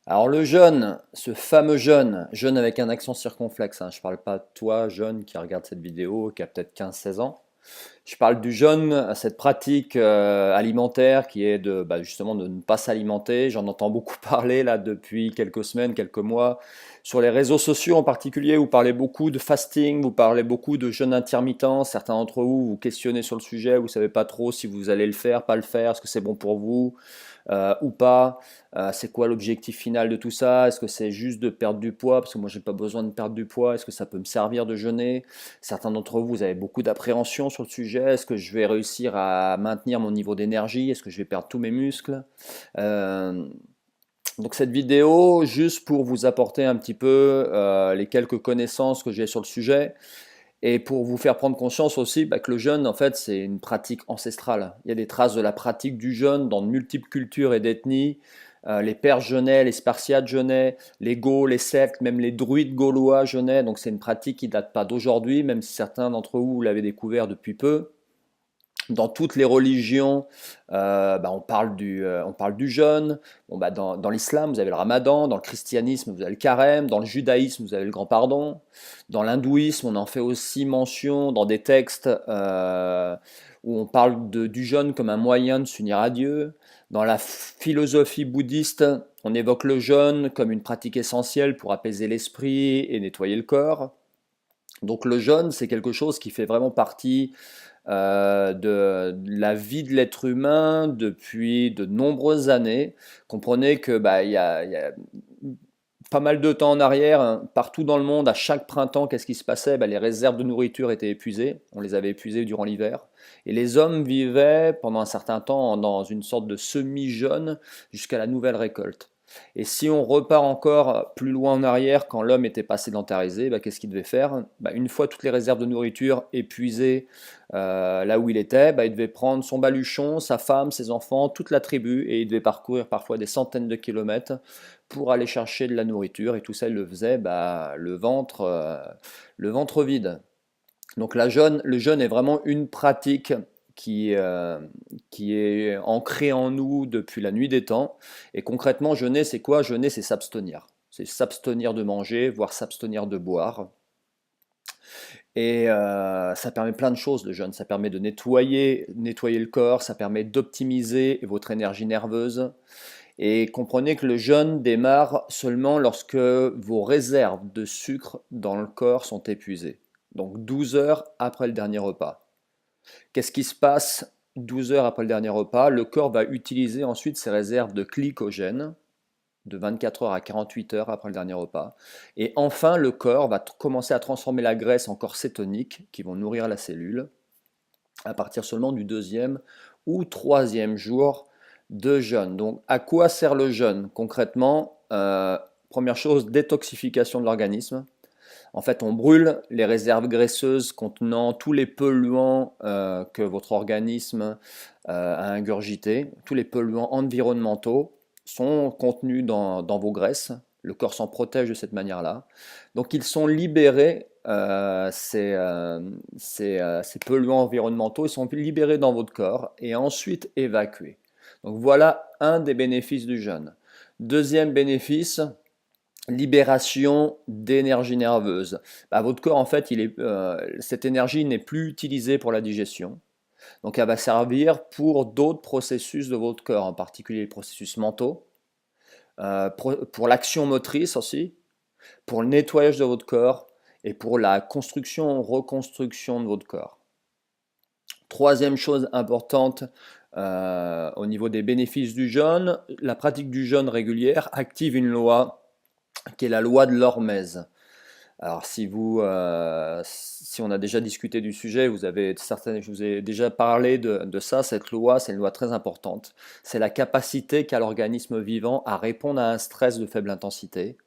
Alors le jeûne, ce fameux jeûne, jeûne avec un accent circonflexe, hein, je ne parle pas de toi, jeune, qui regarde cette vidéo, qui a peut-être 15-16 ans. Je parle du jeûne, cette pratique alimentaire qui est de justement de ne pas s'alimenter. J'en entends beaucoup parler là depuis quelques semaines, quelques mois. Sur les réseaux sociaux en particulier, vous parlez beaucoup de fasting, vous parlez beaucoup de jeûne intermittent. Certains d'entre vous vous questionnez sur le sujet, vous ne savez pas trop si vous allez le faire, pas le faire, est-ce que c'est bon pour vous ou pas. C'est quoi l'objectif final de tout ça? Est-ce que c'est juste de perdre du poids? Parce que moi, j'ai pas besoin de perdre du poids. Est-ce que ça peut me servir de jeûner? Certains d'entre vous, vous avez beaucoup d'appréhension sur le sujet. Est-ce que je vais réussir à maintenir mon niveau d'énergie? Est-ce que je vais perdre tous mes muscles? Euh, donc cette vidéo, juste pour vous apporter un petit peu les quelques connaissances que j'ai sur le sujet, et pour vous faire prendre conscience aussi que le jeûne, en fait, c'est une pratique ancestrale. Il y a des traces de la pratique du jeûne dans de multiples cultures et d'ethnies. Les Perses jeûnaient, les Spartiates jeûnaient, les Gauls, les Celtes, même les druides gaulois jeûnaient. Donc c'est une pratique qui ne date pas d'aujourd'hui, même si certains d'entre vous l'avaient découvert depuis peu. Dans toutes les religions, on parle du jeûne. Bon, dans l'islam, vous avez le ramadan. Dans le christianisme, vous avez le carême. Dans le judaïsme, vous avez le grand pardon. Dans l'hindouisme, on en fait aussi mention dans des textes où on parle du jeûne comme un moyen de s'unir à Dieu. Dans la philosophie bouddhiste, on évoque le jeûne comme une pratique essentielle pour apaiser l'esprit et nettoyer le corps. Donc le jeûne, c'est quelque chose qui fait vraiment partie de la vie de l'être humain depuis de nombreuses années. Comprenez que il y a pas mal de temps en arrière, hein, partout dans le monde, à chaque printemps, qu'est-ce qui se passait? Les réserves de nourriture étaient épuisées. On les avait épuisées durant l'hiver. Et les hommes vivaient pendant un certain temps dans une sorte de semi-jeûne jusqu'à la nouvelle récolte. Et si on repart encore plus loin en arrière, quand l'homme était pas sédentarisé, qu'est-ce qu'il devait faire? Une fois toutes les réserves de nourriture épuisées là où il était, il devait prendre son baluchon, sa femme, ses enfants, toute la tribu, et il devait parcourir parfois des centaines de kilomètres pour aller chercher de la nourriture, et tout ça il le faisait le ventre vide. Donc le jeûne est vraiment une pratique qui est ancrée en nous depuis la nuit des temps. Et concrètement, jeûner, c'est quoi? Jeûner, c'est s'abstenir. C'est s'abstenir de manger, voire s'abstenir de boire. Et ça permet plein de choses, le jeûne. Ça permet de nettoyer le corps, ça permet d'optimiser votre énergie nerveuse. Et comprenez que le jeûne démarre seulement lorsque vos réserves de sucre dans le corps sont épuisées. Donc 12 heures après le dernier repas. Qu'est-ce qui se passe 12 heures après le dernier repas? Le corps va utiliser ensuite ses réserves de glycogène de 24 heures à 48 heures après le dernier repas. Et enfin, le corps va commencer à transformer la graisse en corps cétonique qui vont nourrir la cellule à partir seulement du deuxième ou troisième jour de jeûne. Donc, à quoi sert le jeûne concrètement? Première chose, détoxification de l'organisme. En fait, on brûle les réserves graisseuses contenant tous les polluants que votre organisme a ingurgités. Tous les polluants environnementaux sont contenus dans vos graisses. Le corps s'en protège de cette manière-là. Donc, ils sont libérés, ces polluants environnementaux, ils sont libérés dans votre corps et ensuite évacués. Donc, voilà un des bénéfices du jeûne. Deuxième bénéfice, libération d'énergie nerveuse. Votre corps, en fait, cette énergie n'est plus utilisée pour la digestion. Donc, elle va servir pour d'autres processus de votre corps, en particulier les processus mentaux, pour l'action motrice aussi, pour le nettoyage de votre corps et pour la construction, reconstruction de votre corps. Troisième chose importante au niveau des bénéfices du jeûne, la pratique du jeûne régulière active une loi qui est la loi de l'hormèse. Alors si on a déjà discuté du sujet, je vous ai déjà parlé de ça, cette loi, c'est une loi très importante. C'est la capacité qu'a l'organisme vivant à répondre à un stress de faible intensité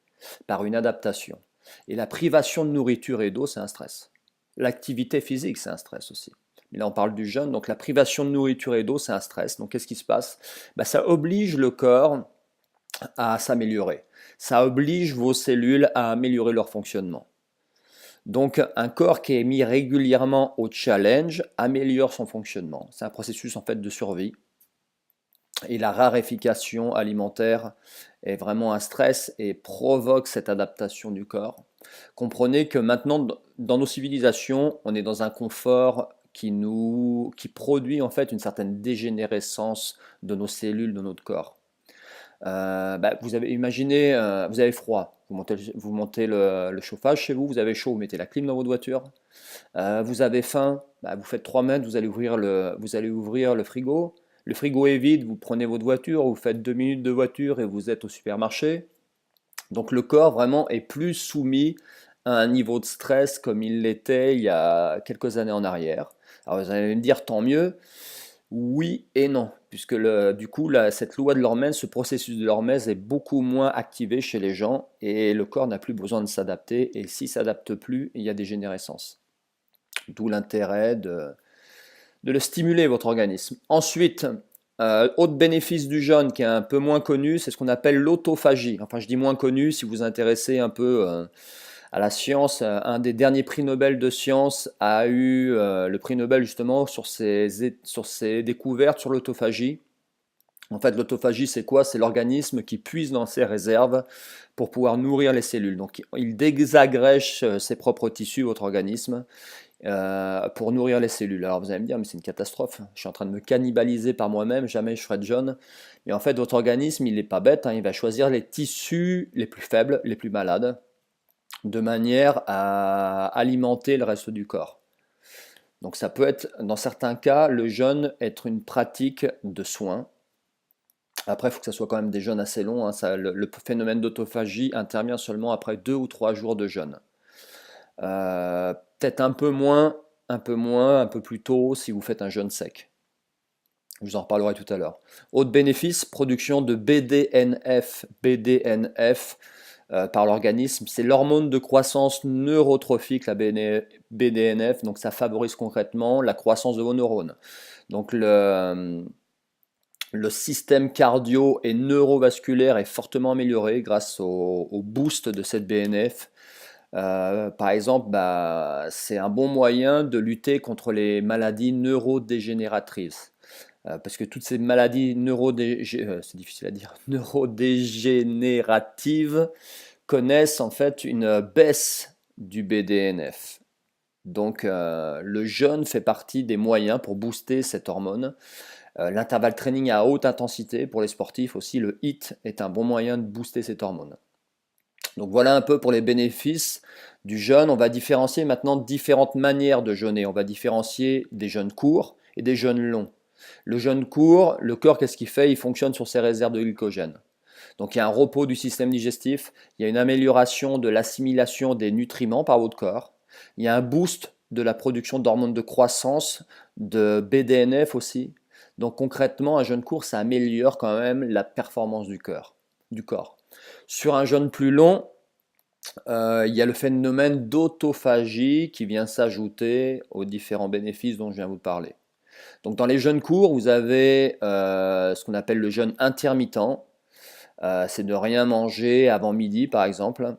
par une adaptation. Et la privation de nourriture et d'eau, c'est un stress. L'activité physique, c'est un stress aussi. Mais là, on parle du jeûne, donc la privation de nourriture et d'eau, c'est un stress. Donc qu'est-ce qui se passe? Ça oblige le corps à s'améliorer. Ça oblige vos cellules à améliorer leur fonctionnement. Donc un corps qui est mis régulièrement au challenge améliore son fonctionnement. C'est un processus en fait de survie. Et la raréfaction alimentaire est vraiment un stress et provoque cette adaptation du corps. Comprenez que maintenant, dans nos civilisations, on est dans un confort qui produit en fait une certaine dégénérescence de nos cellules, de notre corps. Vous avez imaginé, vous avez froid, vous montez le chauffage chez vous, vous avez chaud, vous mettez la clim dans votre voiture. Vous avez faim, vous faites 3 mètres, vous allez ouvrir le frigo. Le frigo est vide, vous prenez votre voiture, vous faites 2 minutes de voiture et vous êtes au supermarché. Donc le corps vraiment est plus soumis à un niveau de stress comme il l'était il y a quelques années en arrière. Alors vous allez me dire tant mieux, oui et non, puisque du coup cette loi de l'hormèse, ce processus de l'hormèse est beaucoup moins activé chez les gens et le corps n'a plus besoin de s'adapter et s'il ne s'adapte plus, il y a des dégénérescences. D'où l'intérêt de le stimuler, votre organisme. Ensuite, autre bénéfice du jeûne qui est un peu moins connu, c'est ce qu'on appelle l'autophagie. Enfin, je dis moins connu, si vous vous intéressez un peu à la science, un des derniers prix Nobel de science a eu le prix Nobel justement sur ses découvertes sur l'autophagie. En fait, l'autophagie, c'est quoi? C'est l'organisme qui puise dans ses réserves pour pouvoir nourrir les cellules. Donc, il désagrège ses propres tissus, votre organisme, pour nourrir les cellules. Alors vous allez me dire, mais c'est une catastrophe, je suis en train de me cannibaliser par moi-même, jamais je ferai de jeûne. Mais en fait, votre organisme, il n'est pas bête, hein, il va choisir les tissus les plus faibles, les plus malades, de manière à alimenter le reste du corps. Donc ça peut être, dans certains cas, le jeûne être une pratique de soins. Après, il faut que ça soit quand même des jeûnes assez longs, hein, le phénomène d'autophagie intervient seulement après 2 ou 3 jours de jeûne. Peut-être un peu plus tôt si vous faites un jeûne sec. Je vous en reparlerai tout à l'heure. Autre bénéfice, production de BDNF. BDNF par l'organisme, c'est l'hormone de croissance neurotrophique, la BDNF, donc ça favorise concrètement la croissance de vos neurones. Donc le système cardio et neurovasculaire est fortement amélioré grâce au boost de cette BNF. Par exemple, c'est un bon moyen de lutter contre les maladies neurodégénératrices. Parce que toutes ces maladies c'est difficile à dire, neurodégénératives connaissent en fait une baisse du BDNF. Donc le jeûne fait partie des moyens pour booster cette hormone. L'intervalle training à haute intensité pour les sportifs aussi, le HIIT est un bon moyen de booster cette hormone. Donc voilà un peu pour les bénéfices du jeûne. On va différencier maintenant différentes manières de jeûner. On va différencier des jeûnes courts et des jeûnes longs. Le jeûne court, le corps, qu'est-ce qu'il fait? Il fonctionne sur ses réserves de glycogène. Donc il y a un repos du système digestif, il y a une amélioration de l'assimilation des nutriments par votre corps, il y a un boost de la production d'hormones de croissance, de BDNF aussi. Donc concrètement, un jeûne court, ça améliore quand même la performance du corps. Sur un jeûne plus long, il y a le phénomène d'autophagie qui vient s'ajouter aux différents bénéfices dont je viens de vous parler. Donc dans les jeûnes courts, vous avez ce qu'on appelle le jeûne intermittent. C'est de rien manger avant midi, par exemple.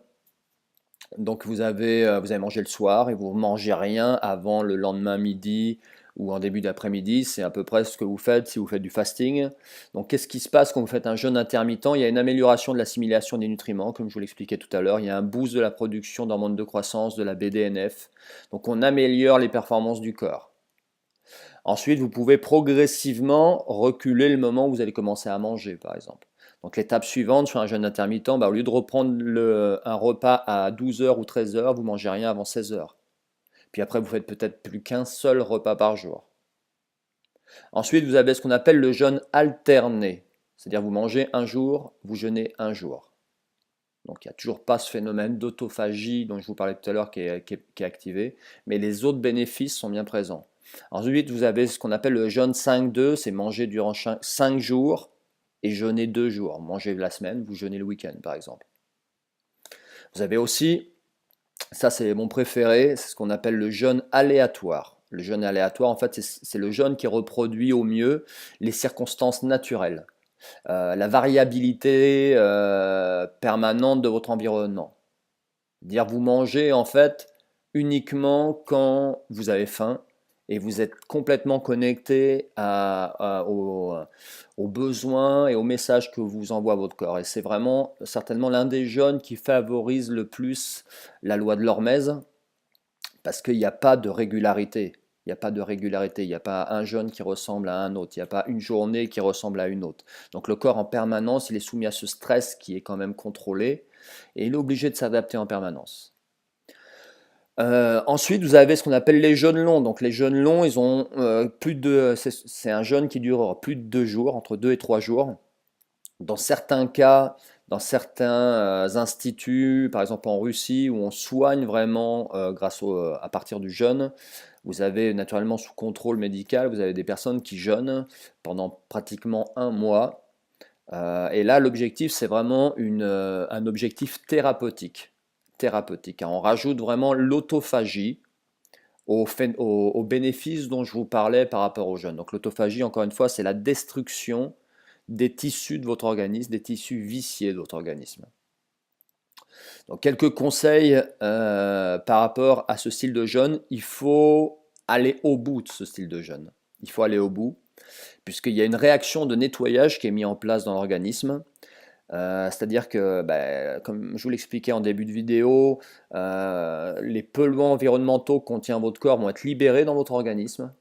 Donc vous avez mangé le soir et vous ne mangez rien avant le lendemain midi ou en début d'après-midi. C'est à peu près ce que vous faites si vous faites du fasting. Donc qu'est-ce qui se passe quand vous faites un jeûne intermittent? Il y a une amélioration de l'assimilation des nutriments, comme je vous l'expliquais tout à l'heure. Il y a un boost de la production d'hormones de croissance, de la BDNF. Donc on améliore les performances du corps. Ensuite, vous pouvez progressivement reculer le moment où vous allez commencer à manger, par exemple. Donc l'étape suivante sur un jeûne intermittent, au lieu de reprendre un repas à 12h ou 13h, vous ne mangez rien avant 16h. Puis après, vous faites peut-être plus qu'un seul repas par jour. Ensuite, vous avez ce qu'on appelle le jeûne alterné. C'est-à-dire vous mangez un jour, vous jeûnez un jour. Donc il n'y a toujours pas ce phénomène d'autophagie dont je vous parlais tout à l'heure qui est activé, mais les autres bénéfices sont bien présents. Ensuite, vous avez ce qu'on appelle le jeûne 5-2, c'est manger durant 5 jours et jeûner 2 jours. Mangez la semaine, vous jeûnez le week-end par exemple. Vous avez aussi, ça c'est mon préféré, c'est ce qu'on appelle le jeûne aléatoire. Le jeûne aléatoire, en fait, c'est le jeûne qui reproduit au mieux les circonstances naturelles, la variabilité permanente de votre environnement. Dire vous mangez en fait uniquement quand vous avez faim et vous êtes complètement connecté aux besoins et aux messages que vous envoie votre corps. Et c'est vraiment certainement l'un des jeûnes qui favorise le plus la loi de l'hormèse, parce qu'il n'y a pas de régularité. Il n'y a pas de régularité, il n'y a pas un jeûne qui ressemble à un autre, il n'y a pas une journée qui ressemble à une autre. Donc le corps en permanence, il est soumis à ce stress qui est quand même contrôlé, et il est obligé de s'adapter en permanence. Ensuite, vous avez ce qu'on appelle les jeûnes longs. Donc les jeûnes longs, ils ont c'est un jeûne qui dure plus de 2 jours, entre 2 et 3 jours. Dans certains cas, dans certains instituts, par exemple en Russie, où on soigne vraiment à partir du jeûne, vous avez naturellement sous contrôle médical, vous avez des personnes qui jeûnent pendant pratiquement un mois. Et là, l'objectif, c'est vraiment un objectif thérapeutique. Thérapeutique, hein. On rajoute vraiment l'autophagie aux bénéfices dont je vous parlais par rapport au jeûne. Donc l'autophagie, encore une fois, c'est la destruction des tissus de votre organisme, des tissus viciés de votre organisme. Donc quelques conseils par rapport à ce style de jeûne. Il faut aller au bout de ce style de jeûne. Il faut aller au bout, puisqu'il y a une réaction de nettoyage qui est mise en place dans l'organisme. C'est-à-dire que, comme je vous l'expliquais en début de vidéo, les polluants environnementaux que contient votre corps vont être libérés dans votre organisme,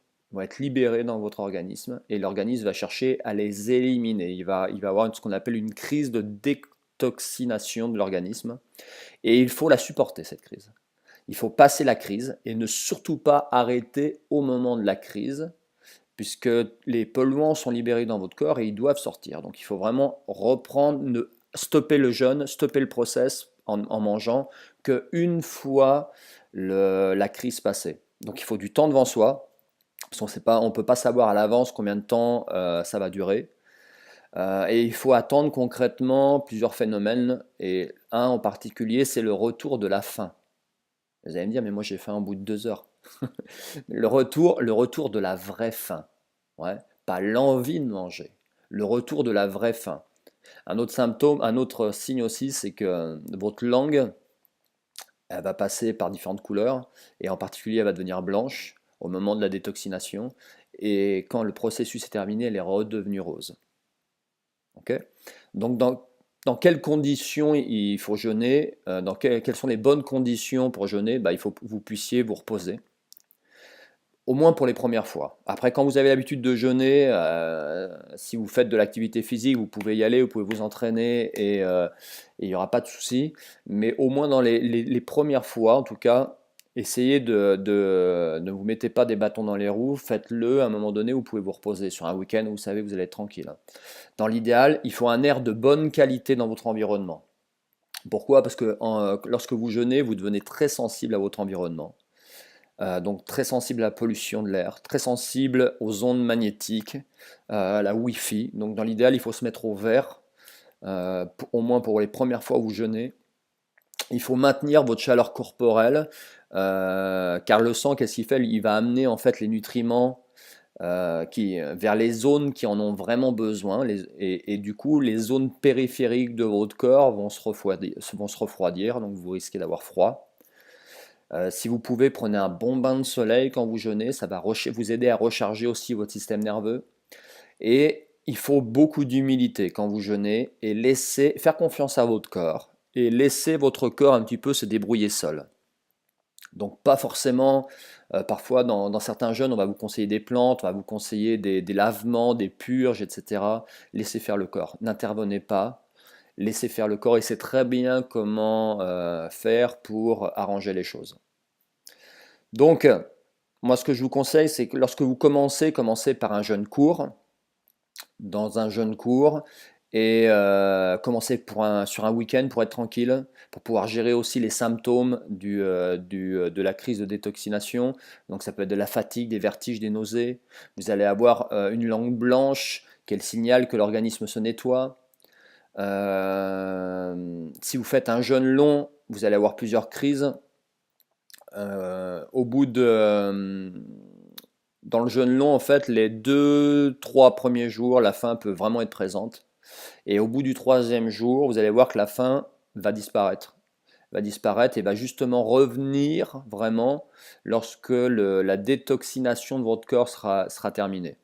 et l'organisme va chercher à les éliminer. Il va avoir ce qu'on appelle une crise de détoxination de l'organisme, et il faut la supporter, cette crise. Il faut passer la crise et ne surtout pas arrêter au moment de la crise, puisque les polluants sont libérés dans votre corps et ils doivent sortir. Donc il faut vraiment reprendre, stopper le jeûne, stopper le process en mangeant qu'une fois la crise passée. Donc il faut du temps devant soi, parce qu'on ne peut pas savoir à l'avance combien de temps ça va durer. Et il faut attendre concrètement plusieurs phénomènes, et un en particulier, c'est le retour de la faim. Vous allez me dire, mais moi j'ai faim au bout de 2 heures. Le retour de la vraie faim, ouais, pas l'envie de manger, le retour de la vraie faim. Un autre symptôme, un autre signe aussi, c'est que votre langue, elle va passer par différentes couleurs, et en particulier elle va devenir blanche au moment de la détoxination, et quand le processus est terminé, elle est redevenue rose. Okay. Donc dans quelles conditions il faut jeûner, quelles sont les bonnes conditions pour jeûner? Il faut que vous puissiez vous reposer, au moins pour les premières fois. Après, quand vous avez l'habitude de jeûner, si vous faites de l'activité physique, vous pouvez y aller, vous pouvez vous entraîner, et il n'y aura pas de souci. Mais au moins dans les premières fois, en tout cas, essayez ne vous mettez pas des bâtons dans les roues, faites-le à un moment donné où vous pouvez vous reposer. Sur un week-end où vous savez que vous allez être tranquille. Dans l'idéal, il faut un air de bonne qualité dans votre environnement. Pourquoi? Parce que lorsque vous jeûnez, vous devenez très sensible à votre environnement. Donc très sensible à la pollution de l'air, très sensible aux ondes magnétiques, à la Wi-Fi. Donc dans l'idéal, il faut se mettre au vert, au moins pour les premières fois où vous jeûnez. Il faut maintenir votre chaleur corporelle, car le sang, qu'est-ce qu'il fait? Il va amener en fait les nutriments vers les zones qui en ont vraiment besoin, et du coup les zones périphériques de votre corps vont se refroidir, donc vous risquez d'avoir froid. Si vous pouvez, prenez un bon bain de soleil quand vous jeûnez, ça va vous aider à recharger aussi votre système nerveux. Et il faut beaucoup d'humilité quand vous jeûnez, et faire confiance à votre corps, et laisser votre corps un petit peu se débrouiller seul. Donc pas forcément, parfois dans certains jeûnes, on va vous conseiller des plantes, on va vous conseiller des lavements, des purges, etc. Laissez faire le corps, n'intervenez pas, laissez faire le corps, et c'est très bien comment faire pour arranger les choses. Donc, moi ce que je vous conseille, c'est que lorsque vous commencez par un jeûne court, dans un jeûne court, et commencez sur un week-end pour être tranquille, pour pouvoir gérer aussi les symptômes de la crise de détoxination. Donc ça peut être de la fatigue, des vertiges, des nausées. Vous allez avoir une langue blanche, qui est le signal que l'organisme se nettoie. Si vous faites un jeûne long, vous allez avoir plusieurs crises. Dans le jeûne long, en fait, les 2-3 premiers jours, la faim peut vraiment être présente. Et au bout du 3e jour, vous allez voir que la faim va disparaître. va disparaître et va justement revenir vraiment lorsque la détoxination de votre corps sera terminée.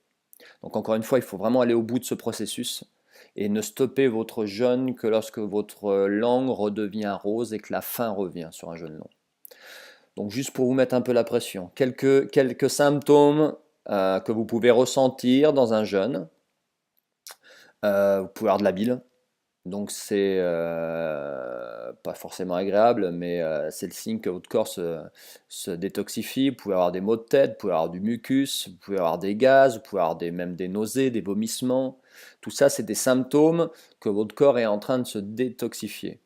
Donc encore une fois, il faut vraiment aller au bout de ce processus et ne stopper votre jeûne que lorsque votre langue redevient rose et que la faim revient sur un jeûne long. Donc juste pour vous mettre un peu la pression, quelques symptômes que vous pouvez ressentir dans un jeûne. Vous pouvez avoir de la bile, donc c'est pas forcément agréable, mais c'est le signe que votre corps se détoxifie. Vous pouvez avoir des maux de tête, vous pouvez avoir du mucus, vous pouvez avoir des gaz, vous pouvez avoir même des nausées, des vomissements. Tout ça, c'est des symptômes que votre corps est en train de se détoxifier.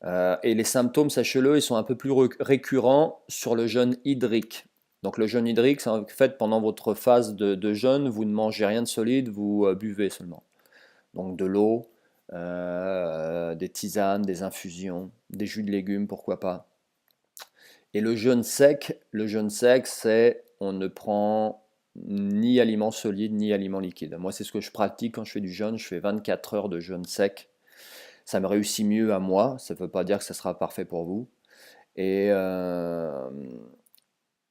Et les symptômes, sachez-le, ils sont un peu plus récurrents sur le jeûne hydrique. Donc le jeûne hydrique, c'est en fait pendant votre phase de jeûne, vous ne mangez rien de solide, vous buvez seulement. Donc de l'eau, des tisanes, des infusions, des jus de légumes, pourquoi pas. Et le jeûne sec, c'est on ne prend ni aliments solides ni aliments liquides. Moi, c'est ce que je pratique quand je fais du jeûne. Je fais 24 heures de jeûne sec. Ça me réussit mieux à moi. Ça ne veut pas dire que ça sera parfait pour vous. Et, euh,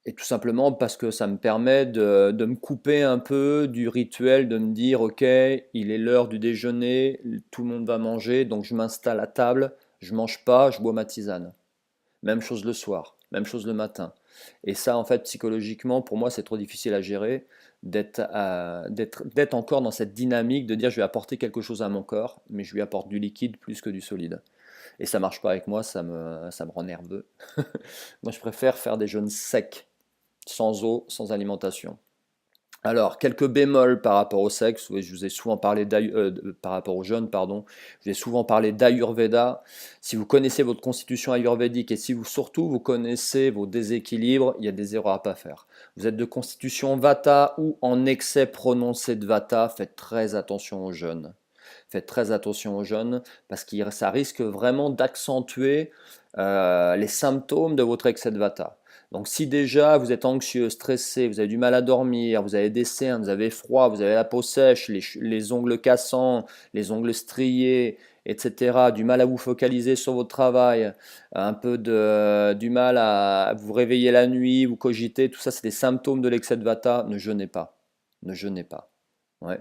et tout simplement parce que ça me permet de me couper un peu du rituel, de me dire, ok, il est l'heure du déjeuner, tout le monde va manger, donc je m'installe à table, je mange pas, je bois ma tisane. Même chose le soir, même chose le matin. Et ça, en fait, psychologiquement, pour moi, c'est trop difficile à gérer d'être encore dans cette dynamique de dire je vais apporter quelque chose à mon corps, mais je lui apporte du liquide plus que du solide. Et ça marche pas avec moi, ça me rend nerveux. Moi, je préfère faire des jeûnes secs, sans eau, sans alimentation. Alors, quelques bémols par rapport au sexe, je vous ai souvent parlé par rapport au jeûne, pardon, je vous ai souvent parlé d'Ayurveda. Si vous connaissez votre constitution ayurvédique et si vous surtout vous connaissez vos déséquilibres, il y a des erreurs à pas faire. Vous êtes de constitution Vata ou en excès prononcé de Vata, faites très attention au jeûne. Faites très attention au jeûne parce que ça risque vraiment d'accentuer les symptômes de votre excès de Vata. Donc si déjà vous êtes anxieux, stressé, vous avez du mal à dormir, vous avez des cernes, vous avez froid, vous avez la peau sèche, les ongles cassants, les ongles striés, etc., du mal à vous focaliser sur votre travail, un peu du mal à vous réveiller la nuit, vous cogiter, tout ça c'est des symptômes de l'excès de Vata, ne jeûnez pas. Ne jeûnez pas. Ouais.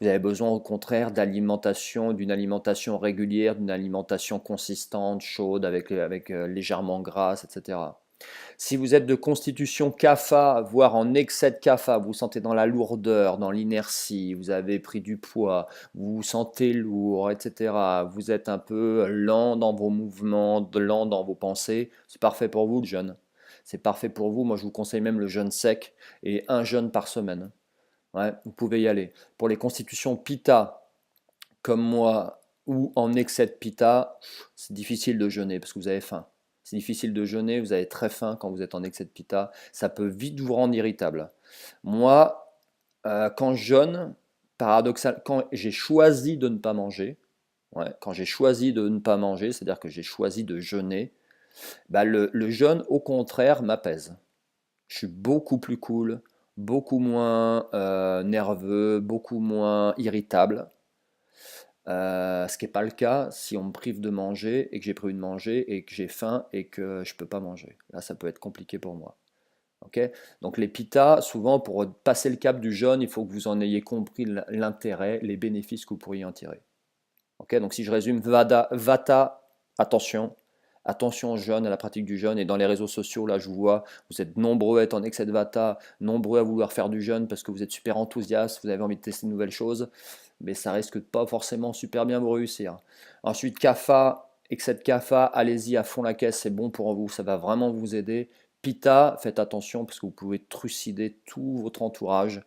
Vous avez besoin au contraire d'alimentation, d'une alimentation régulière, d'une alimentation consistante, chaude, avec légèrement grasse, etc. Si vous êtes de constitution kapha, voire en excès de kapha, vous vous sentez dans la lourdeur, dans l'inertie, vous avez pris du poids, vous vous sentez lourd, etc. Vous êtes un peu lent dans vos mouvements, lent dans vos pensées, c'est parfait pour vous le jeûne. C'est parfait pour vous. Moi, je vous conseille même le jeûne sec et un jeûne par semaine. Ouais, vous pouvez y aller. Pour les constitutions pitta, comme moi, ou en excès de pitta, c'est difficile de jeûner parce que vous avez faim. C'est difficile de jeûner, vous avez très faim quand vous êtes en excès de pitta. Ça peut vite vous rendre irritable. Moi, quand je jeûne, paradoxal, quand j'ai choisi de ne pas manger, ouais, quand j'ai choisi de ne pas manger, c'est-à-dire que j'ai choisi de jeûner, bah le jeûne, au contraire, m'apaise. Je suis beaucoup plus cool, beaucoup moins nerveux, beaucoup moins irritable. Ce qui n'est pas le cas si on me prive de manger et que j'ai prévu de manger et que j'ai faim et que je ne peux pas manger. Là, ça peut être compliqué pour moi. Ok. Donc les pitas, souvent pour passer le cap du jeûne, il faut que vous en ayez compris l'intérêt, les bénéfices que vous pourriez en tirer. Ok. Donc si je résume, Vata, attention, attention au jeûne, à la pratique du jeûne. Et dans les réseaux sociaux, là, je vous vois, vous êtes nombreux à être en excès de Vata, nombreux à vouloir faire du jeûne parce que vous êtes super enthousiaste, vous avez envie de tester de nouvelles choses, mais ça risque de pas forcément super bien vous réussir. Ensuite, Kapha, excès de Kapha, allez-y à fond la caisse, c'est bon pour vous, ça va vraiment vous aider. Pitta, faites attention parce que vous pouvez trucider tout votre entourage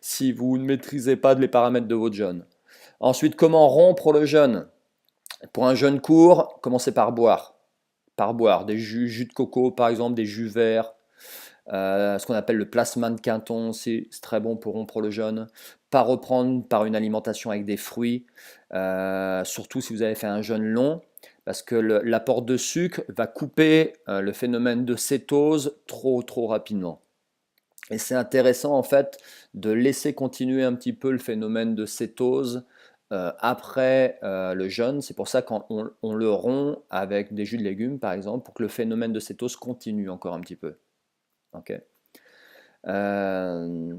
si vous ne maîtrisez pas les paramètres de votre jeûne. Ensuite, comment rompre le jeûne? Pour un jeûne court, commencez par boire. Par boire des jus de coco par exemple, des jus verts, ce qu'on appelle le plasma de Quinton, c'est très bon pour rompre le jeûne. Pas reprendre par une alimentation avec des fruits, surtout si vous avez fait un jeûne long, parce que l'apport de sucre va couper le phénomène de cétose trop rapidement. Et c'est intéressant en fait de laisser continuer un petit peu le phénomène de cétose après le jeûne. C'est pour ça qu'on le rompt avec des jus de légumes, par exemple, pour que le phénomène de cétose continue encore un petit peu. Ok. Euh,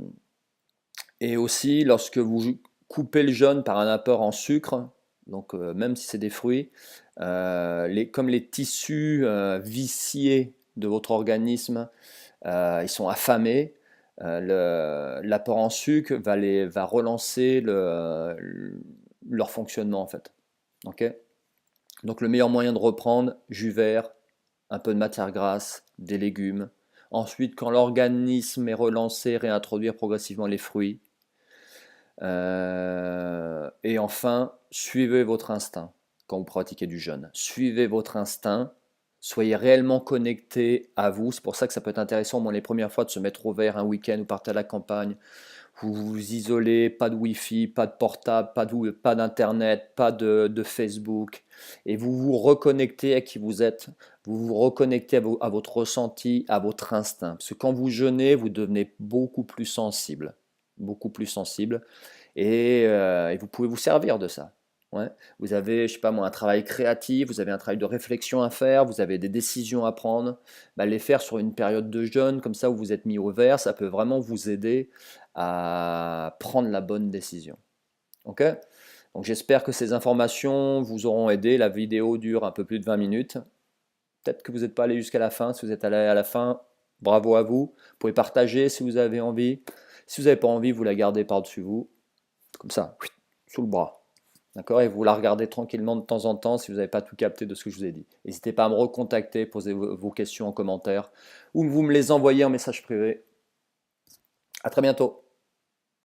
et aussi, lorsque vous coupez le jeûne par un apport en sucre, donc même si c'est des fruits, comme les tissus viciés de votre organisme, ils sont affamés, l'apport en sucre va relancer leur fonctionnement en fait. Ok. Donc le meilleur moyen de reprendre, jus vert, un peu de matière grasse, des légumes. Ensuite, quand l'organisme est relancé, réintroduire progressivement les fruits. Et enfin, suivez votre instinct quand vous pratiquez du jeûne. Suivez votre instinct, soyez réellement connecté à vous. C'est pour ça que ça peut être intéressant, moi, les premières fois, de se mettre au vert un week-end ou partez à la campagne. Vous vous isolez, pas de Wi-Fi, pas de portable, pas d'internet, pas de Facebook. Et vous vous reconnectez à qui vous êtes. Vous vous reconnectez à votre ressenti, à votre instinct. Parce que quand vous jeûnez, vous devenez beaucoup plus sensible. Beaucoup plus sensible et vous pouvez vous servir de ça. Ouais. Vous avez, je sais pas moi, un travail créatif, vous avez un travail de réflexion à faire, vous avez des décisions à prendre. Bah, les faire sur une période de jeûne, comme ça, où vous êtes mis au vert, ça peut vraiment vous aider à prendre la bonne décision. Ok. Donc j'espère que ces informations vous auront aidé. La vidéo dure un peu plus de 20 minutes. Peut-être que vous n'êtes pas allé jusqu'à la fin. Si vous êtes allé à la fin, bravo à vous. Vous pouvez partager si vous avez envie. Si vous n'avez pas envie, vous la gardez par-dessus vous comme ça, sous le bras. D'accord. Et vous la regardez tranquillement de temps en temps si vous n'avez pas tout capté de ce que je vous ai dit. N'hésitez pas à me recontacter, poser vos questions en commentaire ou vous me les envoyez en message privé. À très bientôt.